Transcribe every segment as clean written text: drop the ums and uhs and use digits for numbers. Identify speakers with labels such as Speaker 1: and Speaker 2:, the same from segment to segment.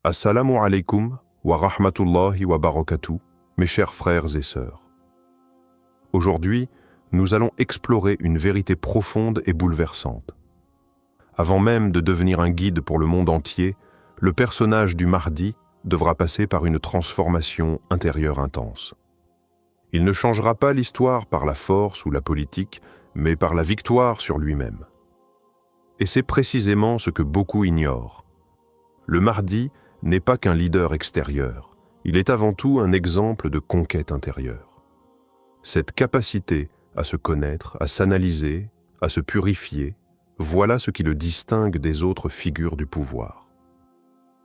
Speaker 1: Assalamu alaikum wa rahmatullahi wa barakatuh, mes chers frères et sœurs. Aujourd'hui, nous allons explorer une vérité profonde et bouleversante. Avant même de devenir un guide pour le monde entier, le personnage du Mahdi devra passer par une transformation intérieure intense. Il ne changera pas l'histoire par la force ou la politique, mais par la victoire sur lui-même. Et c'est précisément ce que beaucoup ignorent. Le Mahdi n'est pas qu'un leader extérieur, il est avant tout un exemple de conquête intérieure. Cette capacité à se connaître, à s'analyser, à se purifier, voilà ce qui le distingue des autres figures du pouvoir.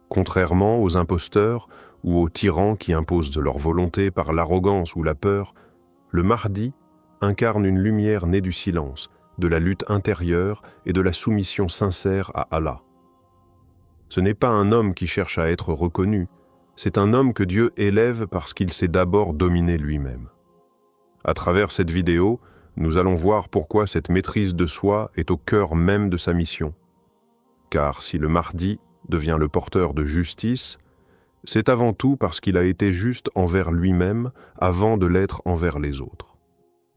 Speaker 1: Contrairement aux imposteurs ou aux tyrans qui imposent de leur volonté par l'arrogance ou la peur, le Mahdi incarne une lumière née du silence, de la lutte intérieure et de la soumission sincère à Allah. Ce n'est pas un homme qui cherche à être reconnu, c'est un homme que Dieu élève parce qu'il s'est d'abord dominé lui-même. À travers cette vidéo, nous allons voir pourquoi cette maîtrise de soi est au cœur même de sa mission. Car si le Mahdi devient le porteur de justice, c'est avant tout parce qu'il a été juste envers lui-même avant de l'être envers les autres.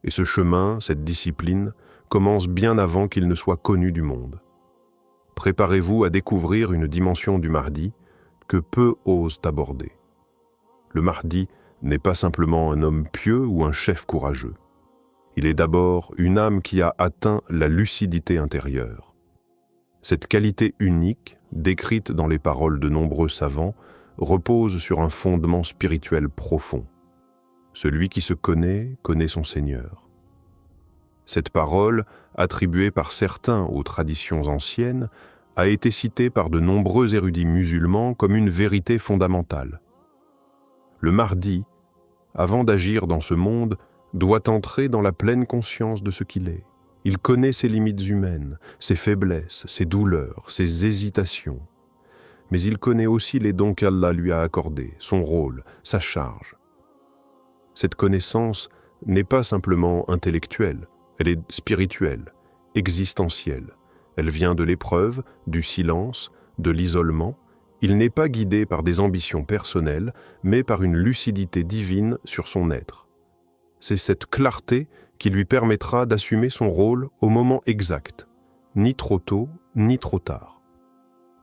Speaker 1: Et ce chemin, cette discipline, commence bien avant qu'il ne soit connu du monde. Préparez-vous à découvrir une dimension du Mahdi que peu osent aborder. Le Mahdi n'est pas simplement un homme pieux ou un chef courageux. Il est d'abord une âme qui a atteint la lucidité intérieure. Cette qualité unique, décrite dans les paroles de nombreux savants, repose sur un fondement spirituel profond. Celui qui se connaît, connaît son Seigneur. Cette parole, attribuée par certains aux traditions anciennes, a été citée par de nombreux érudits musulmans comme une vérité fondamentale. Le Mahdi, avant d'agir dans ce monde, doit entrer dans la pleine conscience de ce qu'il est. Il connaît ses limites humaines, ses faiblesses, ses douleurs, ses hésitations. Mais il connaît aussi les dons qu'Allah lui a accordés, son rôle, sa charge. Cette connaissance n'est pas simplement intellectuelle, elle est spirituelle, existentielle. Elle vient de l'épreuve, du silence, de l'isolement. Il n'est pas guidé par des ambitions personnelles, mais par une lucidité divine sur son être. C'est cette clarté qui lui permettra d'assumer son rôle au moment exact, ni trop tôt, ni trop tard.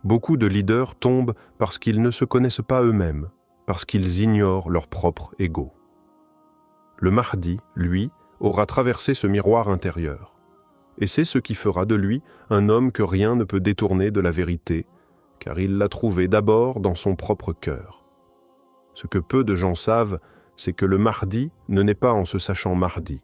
Speaker 1: Beaucoup de leaders tombent parce qu'ils ne se connaissent pas eux-mêmes, parce qu'ils ignorent leur propre ego. Le Mahdi, lui, aura traversé ce miroir intérieur. Et c'est ce qui fera de lui un homme que rien ne peut détourner de la vérité, car il l'a trouvé d'abord dans son propre cœur. Ce que peu de gens savent, c'est que le Mahdi ne naît pas en se sachant Mahdi.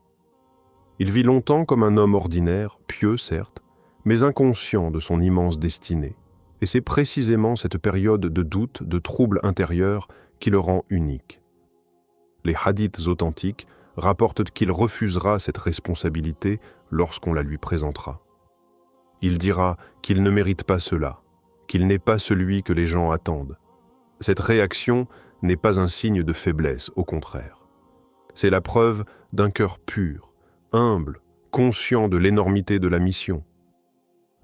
Speaker 1: Il vit longtemps comme un homme ordinaire, pieux certes, mais inconscient de son immense destinée. Et c'est précisément cette période de doute, de trouble intérieur qui le rend unique. Les hadiths authentiques rapporte qu'il refusera cette responsabilité lorsqu'on la lui présentera. Il dira qu'il ne mérite pas cela, qu'il n'est pas celui que les gens attendent. Cette réaction n'est pas un signe de faiblesse, au contraire. C'est la preuve d'un cœur pur, humble, conscient de l'énormité de la mission.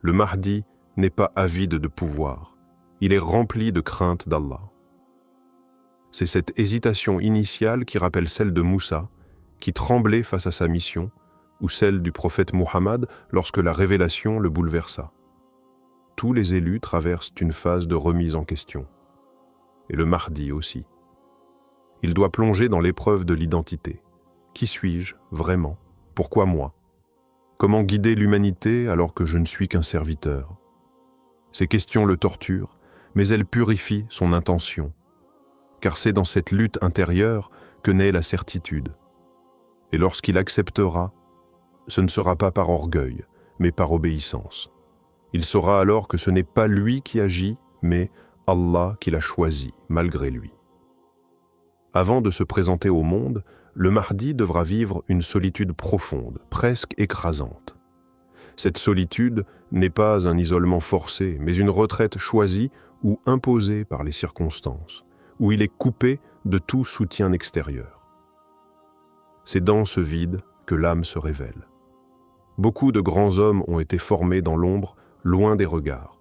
Speaker 1: Le Mahdi n'est pas avide de pouvoir, il est rempli de crainte d'Allah. C'est cette hésitation initiale qui rappelle celle de Moussa, qui tremblait face à sa mission, ou celle du prophète Muhammad lorsque la révélation le bouleversa. Tous les élus traversent une phase de remise en question. Et le Mahdi aussi. Il doit plonger dans l'épreuve de l'identité. Qui suis-je, vraiment? Pourquoi moi? Comment guider l'humanité alors que je ne suis qu'un serviteur? Ces questions le torturent, mais elles purifient son intention. Car c'est dans cette lutte intérieure que naît la certitude. Et lorsqu'il acceptera, ce ne sera pas par orgueil, mais par obéissance. Il saura alors que ce n'est pas lui qui agit, mais Allah qui l'a choisi, malgré lui. Avant de se présenter au monde, le Mahdi devra vivre une solitude profonde, presque écrasante. Cette solitude n'est pas un isolement forcé, mais une retraite choisie ou imposée par les circonstances, où il est coupé de tout soutien extérieur. C'est dans ce vide que l'âme se révèle. Beaucoup de grands hommes ont été formés dans l'ombre, loin des regards.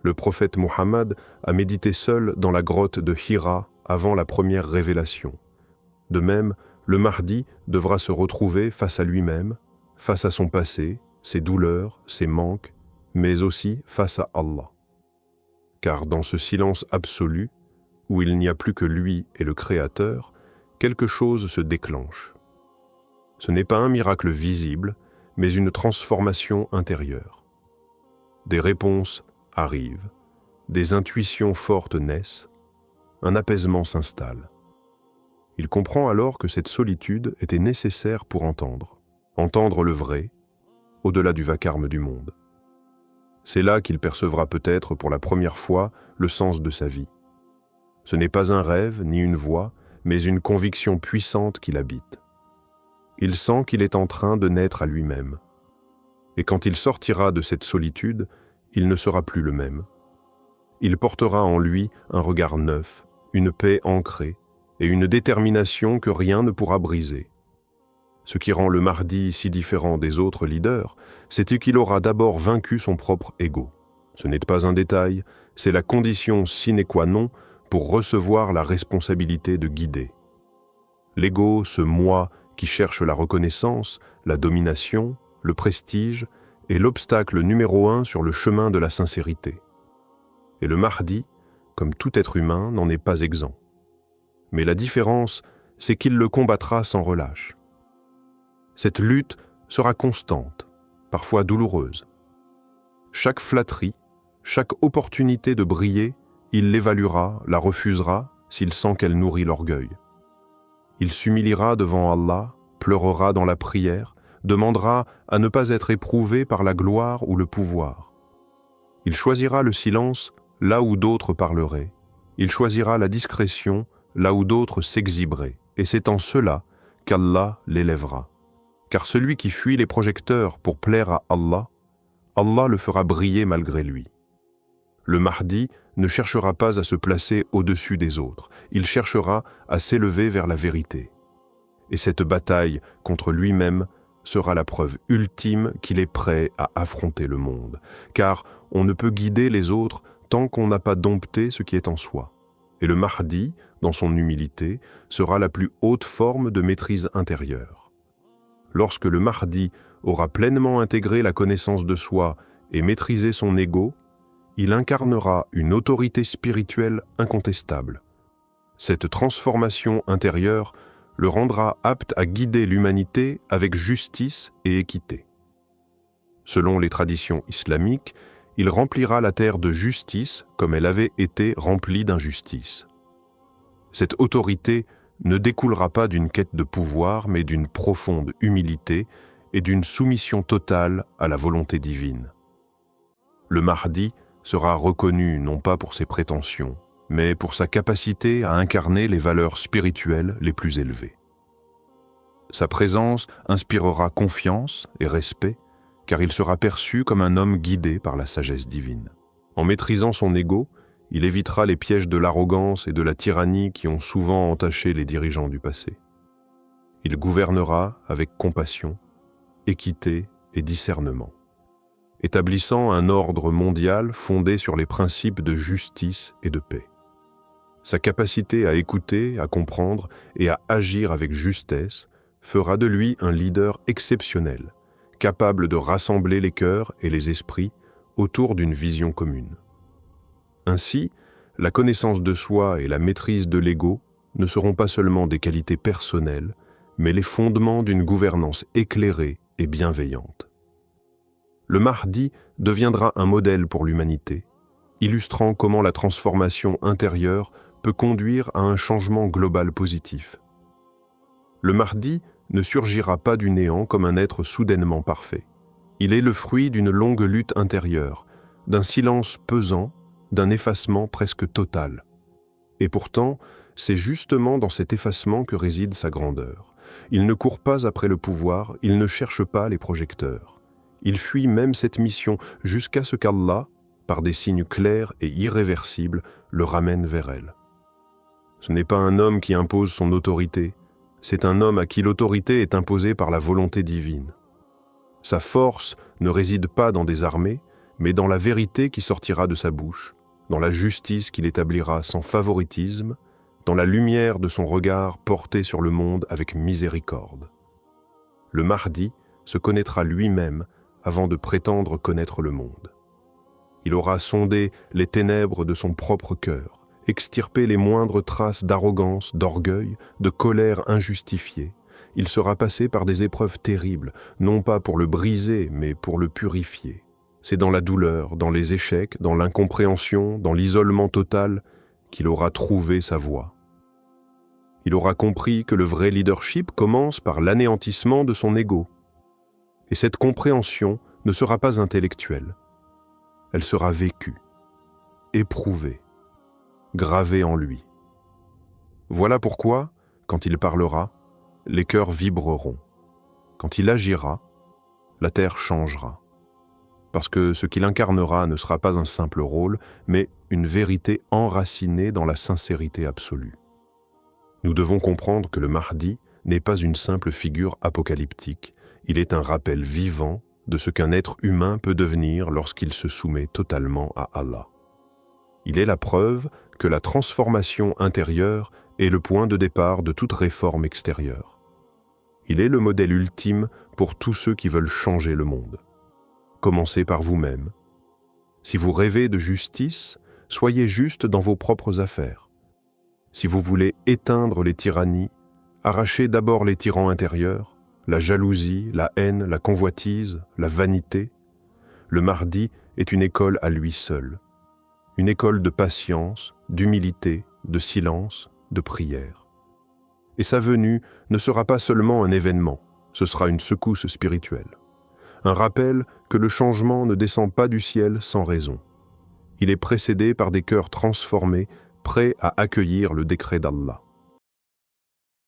Speaker 1: Le prophète Muhammad a médité seul dans la grotte de Hira avant la première révélation. De même, le Mahdi devra se retrouver face à lui-même, face à son passé, ses douleurs, ses manques, mais aussi face à Allah. Car dans ce silence absolu, où il n'y a plus que lui et le Créateur, quelque chose se déclenche. Ce n'est pas un miracle visible, mais une transformation intérieure. Des réponses arrivent, des intuitions fortes naissent, un apaisement s'installe. Il comprend alors que cette solitude était nécessaire pour entendre le vrai, au-delà du vacarme du monde. C'est là qu'il percevra peut-être pour la première fois le sens de sa vie. Ce n'est pas un rêve ni une voix, mais une conviction puissante qui l'habite. Il sent qu'il est en train de naître à lui-même. Et quand il sortira de cette solitude, il ne sera plus le même. Il portera en lui un regard neuf, une paix ancrée et une détermination que rien ne pourra briser. Ce qui rend le Mahdi si différent des autres leaders, c'est qu'il aura d'abord vaincu son propre ego. Ce n'est pas un détail, c'est la condition sine qua non pour recevoir la responsabilité de guider. L'ego, ce moi qui cherche la reconnaissance, la domination, le prestige, est l'obstacle numéro 1 sur le chemin de la sincérité. Et le Mahdi, comme tout être humain, n'en est pas exempt. Mais la différence, c'est qu'il le combattra sans relâche. Cette lutte sera constante, parfois douloureuse. Chaque flatterie, chaque opportunité de briller, il l'évaluera, la refusera s'il sent qu'elle nourrit l'orgueil. Il s'humiliera devant Allah, pleurera dans la prière, demandera à ne pas être éprouvé par la gloire ou le pouvoir. Il choisira le silence là où d'autres parleraient. Il choisira la discrétion là où d'autres s'exhiberaient. Et c'est en cela qu'Allah l'élèvera. Car celui qui fuit les projecteurs pour plaire à Allah, Allah le fera briller malgré lui. Le Mahdi ne cherchera pas à se placer au-dessus des autres, il cherchera à s'élever vers la vérité. Et cette bataille contre lui-même sera la preuve ultime qu'il est prêt à affronter le monde, car on ne peut guider les autres tant qu'on n'a pas dompté ce qui est en soi. Et le Mahdi, dans son humilité, sera la plus haute forme de maîtrise intérieure. Lorsque le Mahdi aura pleinement intégré la connaissance de soi et maîtrisé son ego, il incarnera une autorité spirituelle incontestable. Cette transformation intérieure le rendra apte à guider l'humanité avec justice et équité. Selon les traditions islamiques, il remplira la terre de justice comme elle avait été remplie d'injustice. Cette autorité ne découlera pas d'une quête de pouvoir, mais d'une profonde humilité et d'une soumission totale à la volonté divine. Le Mahdi sera reconnu non pas pour ses prétentions, mais pour sa capacité à incarner les valeurs spirituelles les plus élevées. Sa présence inspirera confiance et respect, car il sera perçu comme un homme guidé par la sagesse divine. En maîtrisant son ego, il évitera les pièges de l'arrogance et de la tyrannie qui ont souvent entaché les dirigeants du passé. Il gouvernera avec compassion, équité et discernement, établissant un ordre mondial fondé sur les principes de justice et de paix. Sa capacité à écouter, à comprendre et à agir avec justesse fera de lui un leader exceptionnel, capable de rassembler les cœurs et les esprits autour d'une vision commune. Ainsi, la connaissance de soi et la maîtrise de l'ego ne seront pas seulement des qualités personnelles, mais les fondements d'une gouvernance éclairée et bienveillante. Le Mahdi deviendra un modèle pour l'humanité, illustrant comment la transformation intérieure peut conduire à un changement global positif. Le Mahdi ne surgira pas du néant comme un être soudainement parfait. Il est le fruit d'une longue lutte intérieure, d'un silence pesant, d'un effacement presque total. Et pourtant, c'est justement dans cet effacement que réside sa grandeur. Il ne court pas après le pouvoir, il ne cherche pas les projecteurs. Il fuit même cette mission jusqu'à ce qu'Allah, par des signes clairs et irréversibles, le ramène vers elle. Ce n'est pas un homme qui impose son autorité, c'est un homme à qui l'autorité est imposée par la volonté divine. Sa force ne réside pas dans des armées, mais dans la vérité qui sortira de sa bouche, dans la justice qu'il établira sans favoritisme, dans la lumière de son regard porté sur le monde avec miséricorde. Le Mahdi se connaîtra lui-même avant de prétendre connaître le monde. Il aura sondé les ténèbres de son propre cœur, extirpé les moindres traces d'arrogance, d'orgueil, de colère injustifiée. Il sera passé par des épreuves terribles, non pas pour le briser, mais pour le purifier. C'est dans la douleur, dans les échecs, dans l'incompréhension, dans l'isolement total, qu'il aura trouvé sa voie. Il aura compris que le vrai leadership commence par l'anéantissement de son ego. Et cette compréhension ne sera pas intellectuelle. Elle sera vécue, éprouvée, gravée en lui. Voilà pourquoi, quand il parlera, les cœurs vibreront. Quand il agira, la terre changera. Parce que ce qu'il incarnera ne sera pas un simple rôle, mais une vérité enracinée dans la sincérité absolue. Nous devons comprendre que le Mahdi n'est pas une simple figure apocalyptique, il est un rappel vivant de ce qu'un être humain peut devenir lorsqu'il se soumet totalement à Allah. Il est la preuve que la transformation intérieure est le point de départ de toute réforme extérieure. Il est le modèle ultime pour tous ceux qui veulent changer le monde. Commencez par vous-même. Si vous rêvez de justice, soyez juste dans vos propres affaires. Si vous voulez éteindre les tyrannies, arrachez d'abord les tyrans intérieurs, la jalousie, la haine, la convoitise, la vanité. Le Mahdi est une école à lui seul. Une école de patience, d'humilité, de silence, de prière. Et sa venue ne sera pas seulement un événement, ce sera une secousse spirituelle. Un rappel que le changement ne descend pas du ciel sans raison. Il est précédé par des cœurs transformés, prêts à accueillir le décret d'Allah.